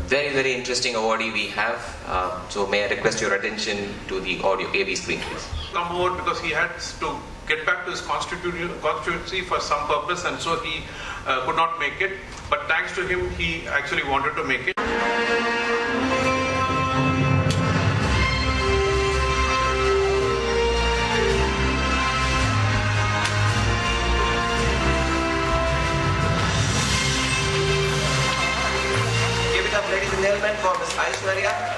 very, very interesting awardee we have. So may I request your attention to the audio AV screen, please. Come over because he had to get back to his constituency for some purpose, and so he could not make it. But thanks to him, he actually wanted to make it. Give it up, ladies and gentlemen, for Ms. Aishwarya.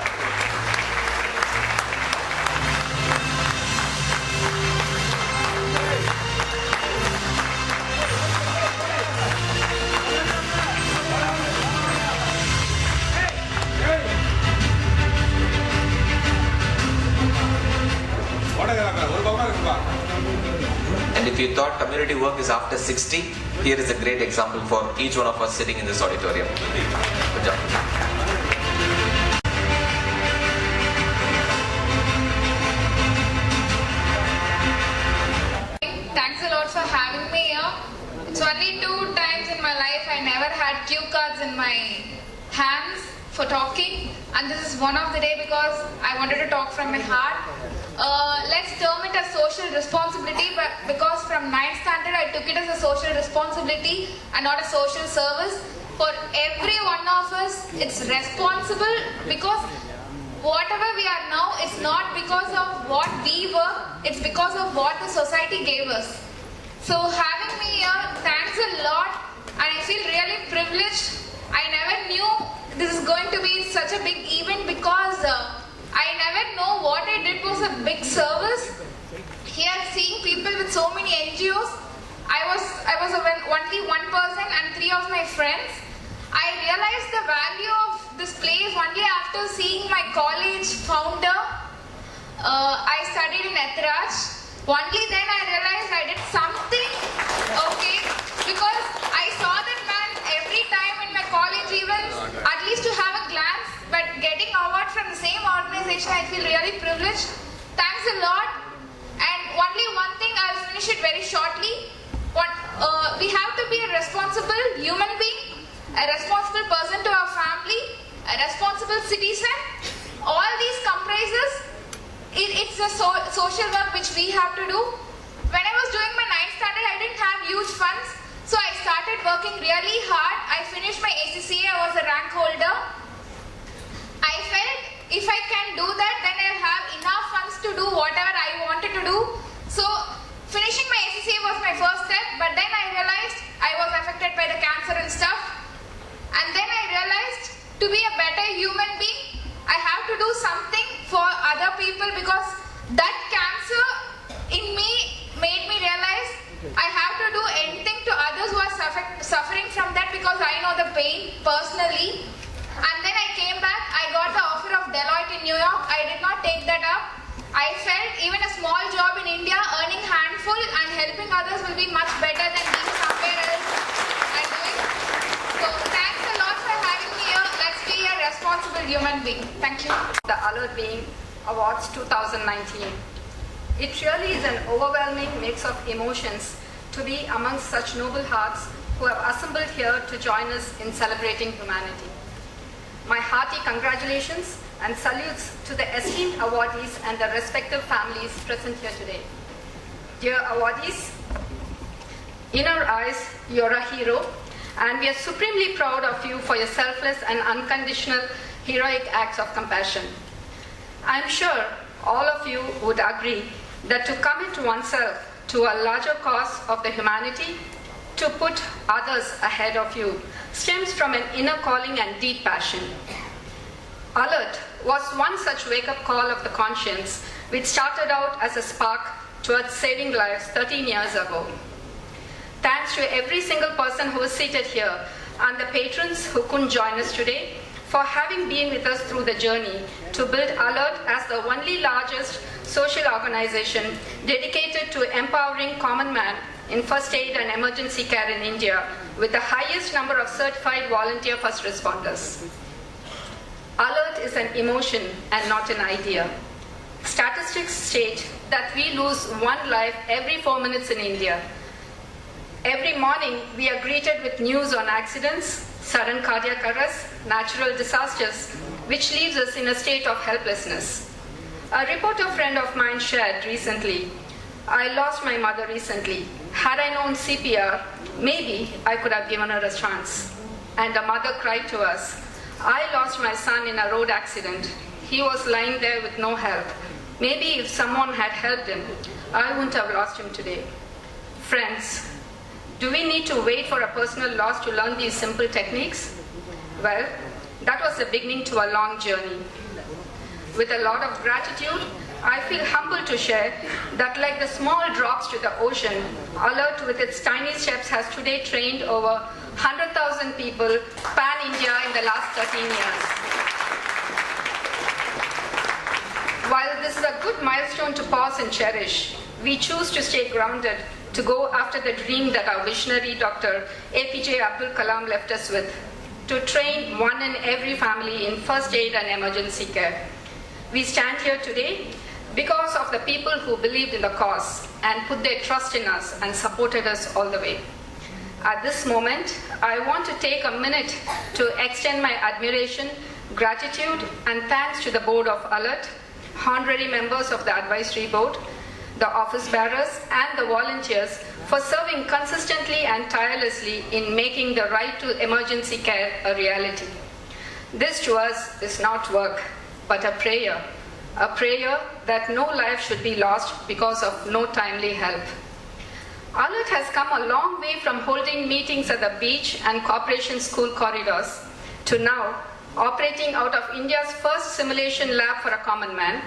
And if you thought community work is after 60, here is a great example for each one of us sitting in this auditorium. Good job. Thanks a lot for having me here. It's only 2 times in my life I never had cue cards in my hands for talking, and this is one of the day because I wanted to talk from my heart. Let's term it as social responsibility, but because from 9th standard I took it as a social responsibility and not a social service. For every one of us, it's responsible because whatever we are now is not because of what we were, it's because of what the society gave us. So having me here, thanks a lot, and I feel really privileged. I never knew this is going to be such a big event because I never know what I did was a big service. Here seeing people with so many NGOs, I was only one person and 3 of my friends. I realized the value of this place only after seeing my college founder. I studied in Ethraj. Only then I realized I did something, okay, because I saw that man every time in my college events, at least to have a glance, but getting award from the same organization, I feel really privileged. Thanks a lot. And only one thing, I'll finish it very shortly. We have to be a responsible human being, a responsible person to our family, a responsible citizen. All these comprises, it's a social work which we have to do. When I was doing my 9th standard, I didn't have huge funds, so I started working really hard. I finished my ACCA, I was a rank holder. I felt if I can do that, then I'll have enough funds to do whatever I wanted to do. So finishing my ACCA was my first step, but then I realized I was affected by the cancer and stuff. And then I realized to be a better human being, I have to do something for other people because that cancer in me made me realize I have to do anything to others who are suffering from that because I know the pain personally. And then I came back, I got the offer of Deloitte in New York. I did not take that up. I felt even a small job in India, earning handful and helping others will be much better than being somewhere else and doing. So thanks a lot for having me here. Let's be a responsible human being. Thank you. The Alert Being Awards 2019. It really is an overwhelming mix of emotions to be amongst such noble hearts who have assembled here to join us in celebrating humanity. My hearty congratulations and salutes to the esteemed awardees and their respective families present here today. Dear awardees, in our eyes, you're a hero, and we are supremely proud of you for your selfless and unconditional heroic acts of compassion. I'm sure all of you would agree that to commit oneself to a larger cause of the humanity, to put others ahead of you, stems from an inner calling and deep passion. Alert was one such wake-up call of the conscience which started out as a spark towards saving lives 13 years ago. Thanks to every single person who is seated here and the patrons who couldn't join us today for having been with us through the journey to build Alert as the only largest social organization dedicated to empowering common man in first aid and emergency care in India with the highest number of certified volunteer first responders. Alert is an emotion and not an idea. Statistics state that we lose 1 life every 4 minutes in India. Every morning we are greeted with news on accidents, sudden cardiac arrest, natural disasters, which leaves us in a state of helplessness. A reporter friend of mine shared recently, I lost my mother recently. Had I known CPR, maybe I could have given her a chance. And the mother cried to us, I lost my son in a road accident. He was lying there with no help. Maybe if someone had helped him, I wouldn't have lost him today. Friends, do we need to wait for a personal loss to learn these simple techniques? Well, that was the beginning to a long journey. With a lot of gratitude, I feel humbled to share that like the small drops to the ocean, Alert with its tiny steps has today trained over 100,000 people pan-India in the last 13 years. While this is a good milestone to pause and cherish, we choose to stay grounded, to go after the dream that our visionary Dr. APJ Abdul Kalam left us with, to train one in every family in first aid and emergency care. We stand here today because of the people who believed in the cause and put their trust in us and supported us all the way. At this moment, I want to take a minute to extend my admiration, gratitude, and thanks to the Board of Alert, honorary members of the Advisory Board, the office bearers, and the volunteers for serving consistently and tirelessly in making the right to emergency care a reality. This to us is not work, but a prayer that no life should be lost because of no timely help. Alert has come a long way from holding meetings at the beach and corporation school corridors to now operating out of India's first simulation lab for a common man,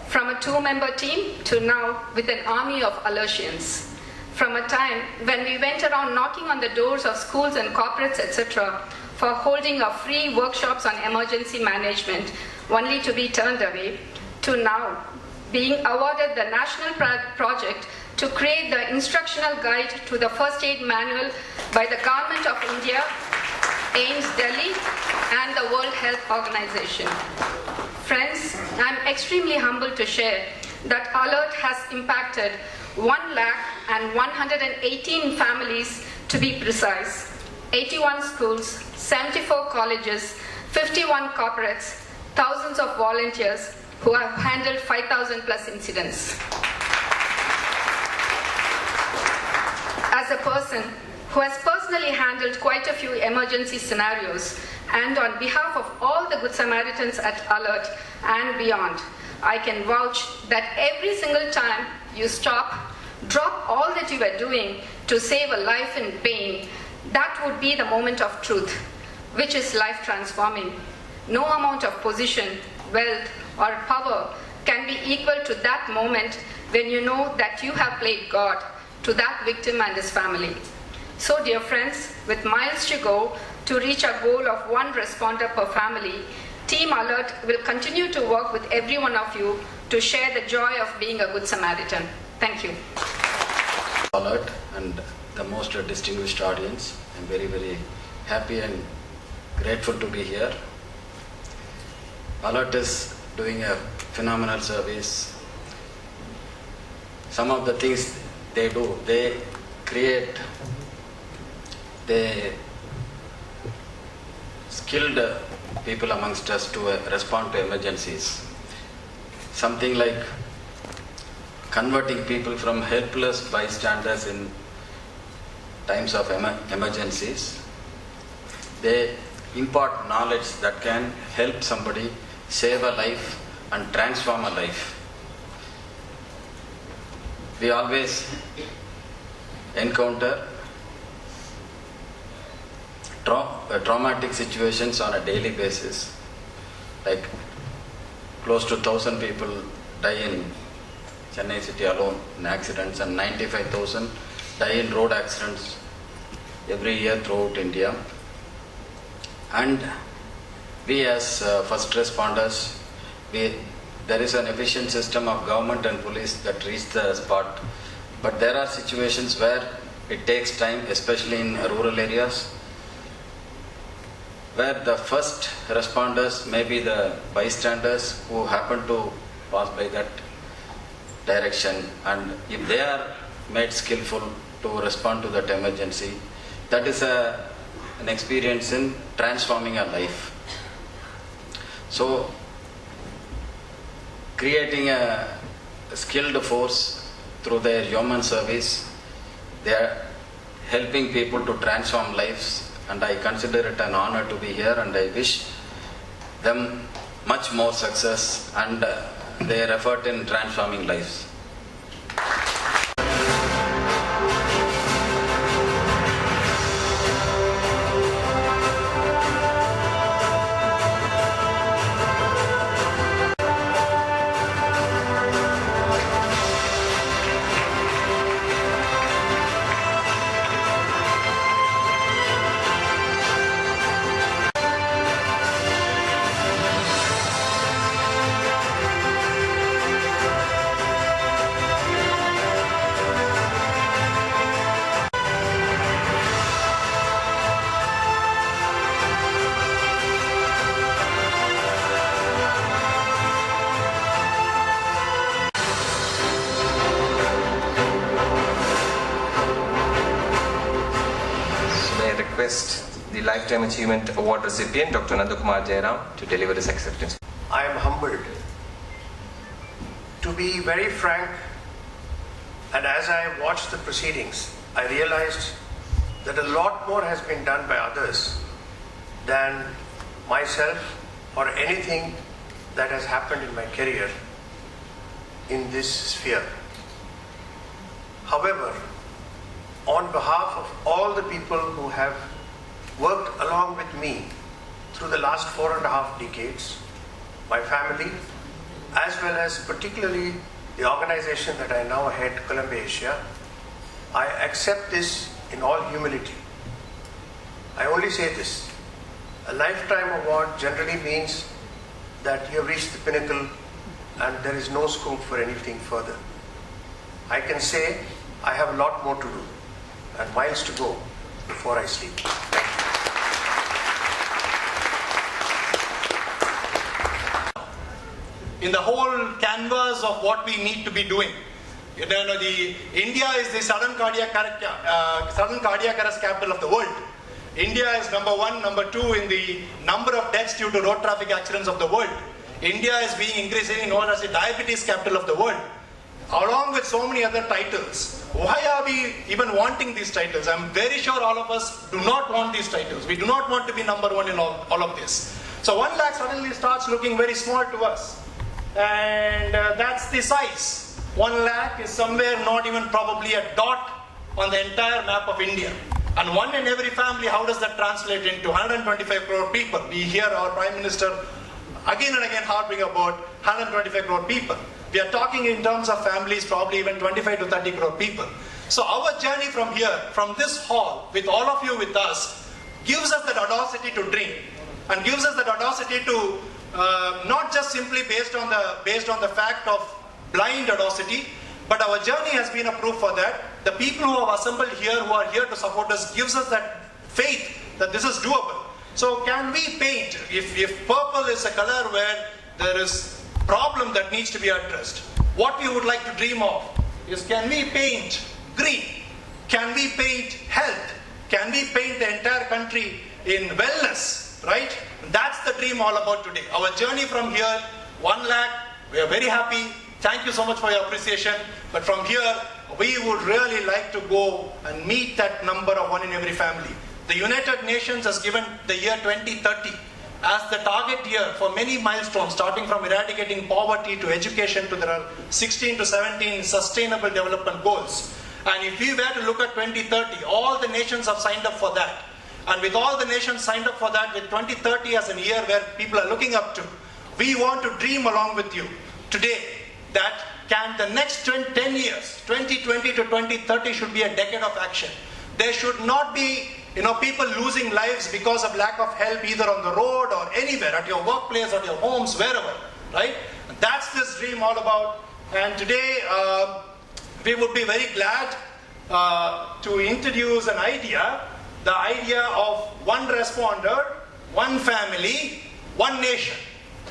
from a 2-member team to now with an army of Alertians. From a time when we went around knocking on the doors of schools and corporates, etc., for holding our free workshops on emergency management, only to be turned away, to now being awarded the national project to create the instructional guide to the first aid manual by the Government of India, AIIMS Delhi, and the World Health Organization. Friends, I am extremely humbled to share that Alert has impacted 1,118 families, to be precise, 81 schools, 74 colleges, 51 corporates, thousands of volunteers who have handled 5,000 plus incidents. As a person who has personally handled quite a few emergency scenarios, and on behalf of all the Good Samaritans at Alert and beyond, I can vouch that every single time you stop, drop all that you were doing to save a life in pain, that would be the moment of truth, which is life transforming. No amount of position, wealth, or power can be equal to that moment when you know that you have played God to that victim and his family. So, dear friends, with miles to go to reach a goal of 1 responder per family, Team Alert will continue to work with every one of you to share the joy of being a Good Samaritan. Thank you. Alert and the most distinguished audience, I'm very, very happy and grateful to be here. Alert is doing a phenomenal service. Some of the things they do, they skilled people amongst us to respond to emergencies. Something like converting people from helpless bystanders in times of emergencies. They impart knowledge that can help somebody save a life and transform a life. We always encounter traumatic situations on a daily basis. Like close to 1,000 people die in Chennai city alone in accidents, and 95,000 die in road accidents every year throughout India. And we as first responders, there is an efficient system of government and police that reach the spot. But there are situations where it takes time, especially in rural areas, where the first responders may be the bystanders who happen to pass by that direction, and if they are made skillful to respond to that emergency, that is a an experience in transforming a life. So, creating a skilled force through their human service, they are helping people to transform lives, and I consider it an honor to be here, and I wish them much more success and their effort in transforming lives. The Lifetime Achievement Award recipient, Dr. Nandakumar Jairam, to deliver his acceptance. I am humbled. To be very frank, and as I watched the proceedings, I realized that a lot more has been done by others than myself or anything that has happened in my career in this sphere. However, on behalf of all the people who have worked along with me through the last 4.5 decades, my family, as well as particularly the organization that I now head, Columbia Asia, I accept this in all humility. I only say this: a lifetime award generally means that you have reached the pinnacle and there is no scope for anything further. I can say I have a lot more to do and miles to go before I sleep. Thank you. In the whole canvas of what we need to be doing, India is the sudden cardiac arrest capital of the world. India is number 1, number 2 in the number of deaths due to road traffic accidents of the world. India is being increasingly known as the diabetes capital of the world, along with so many other titles. Why are we even wanting these titles? I'm very sure all of us do not want these titles. We do not want to be number 1 in all of this. So 1 lakh suddenly starts looking very small to us. And that's the size. 1 lakh is somewhere not even probably a dot on the entire map of India. And 1 in every family, how does that translate into 125 crore people? We hear our Prime Minister again and again harping about 125 crore people. We are talking in terms of families, probably even 25 to 30 crore people. So our journey from here, from this hall, with all of you with us, gives us that audacity to dream, and gives us that audacity to not just simply based on the fact of blind audacity, but our journey has been a proof for that. The people who have assembled here, who are here to support us, gives us that faith that this is doable. So can we paint, if purple is a color where there is problem that needs to be addressed, what we would like to dream of is, can we paint green? Can we paint health? Can we paint the entire country in wellness, right? That's the dream all about today. Our journey from here, 1 lakh, we are very happy. Thank you so much for your appreciation. But from here, we would really like to go and meet that number of 1 in every family. The United Nations has given the year 2030 as the target year for many milestones, starting from eradicating poverty to education to there are 16 to 17 sustainable development goals. And if we were to look at 2030, all the nations have signed up for that. And with all the nations signed up for that, with 2030 as a year where people are looking up to, we want to dream along with you today that can the next 10 years, 2020 to 2030 should be a decade of action. There should not be people losing lives because of lack of help either on the road or anywhere, at your workplace, at your homes, wherever, right? That's this dream all about. And today, we would be very glad to introduce an idea, the idea of 1 responder, 1 family, 1 nation.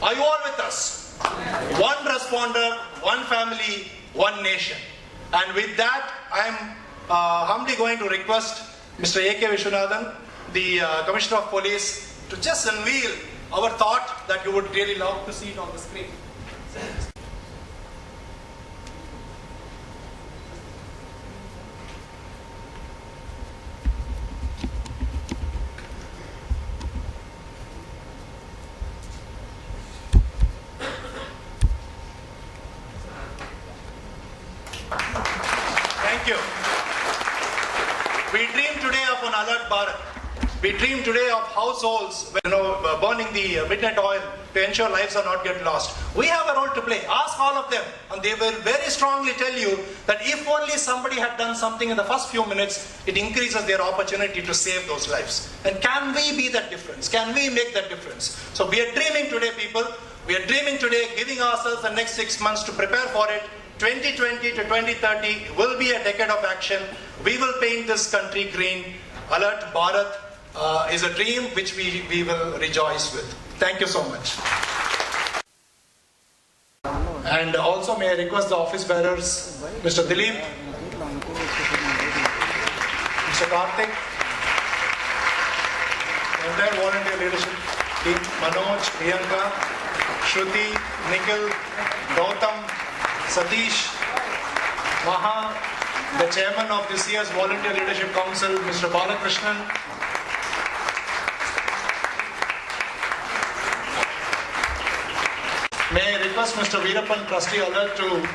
Are you all with us? 1 responder, 1 family, 1 nation. And with that, I am humbly going to request Mr. A.K. Vishwanathan, the Commissioner of Police to just unveil our thought that you would really love to see it on the screen. Thank you. We dream today of an alert Bharat. We dream today of households, burning the midnight oil to ensure lives are not get lost. We have a role to play. Ask all of them, and they will very strongly tell you that if only somebody had done something in the first few minutes, it increases their opportunity to save those lives. And can we be that difference? Can we make that difference? So we are dreaming today, people. We are dreaming today, giving ourselves the next 6 months to prepare for it. 2020 to 2030 will be a decade of action. We will paint this country green. Alert Bharat is a dream which we will rejoice with. Thank you so much. And also may I request the office bearers, Mr. Dilip, Mr. Karthik, the entire volunteer leadership team, Manoj, Priyanka, Shruti, Nikhil, Gautam, Satish, Maha, the chairman of this year's Volunteer Leadership Council, Mr. Balakrishnan, may I request Mr. Veerappan, Trustee Alert, to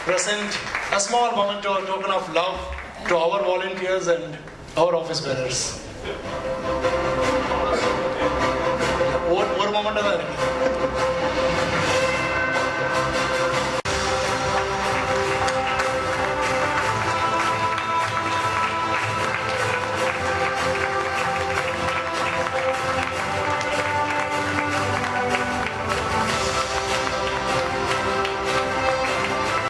present a small memento, a token of love to our volunteers and our office bearers. One moment.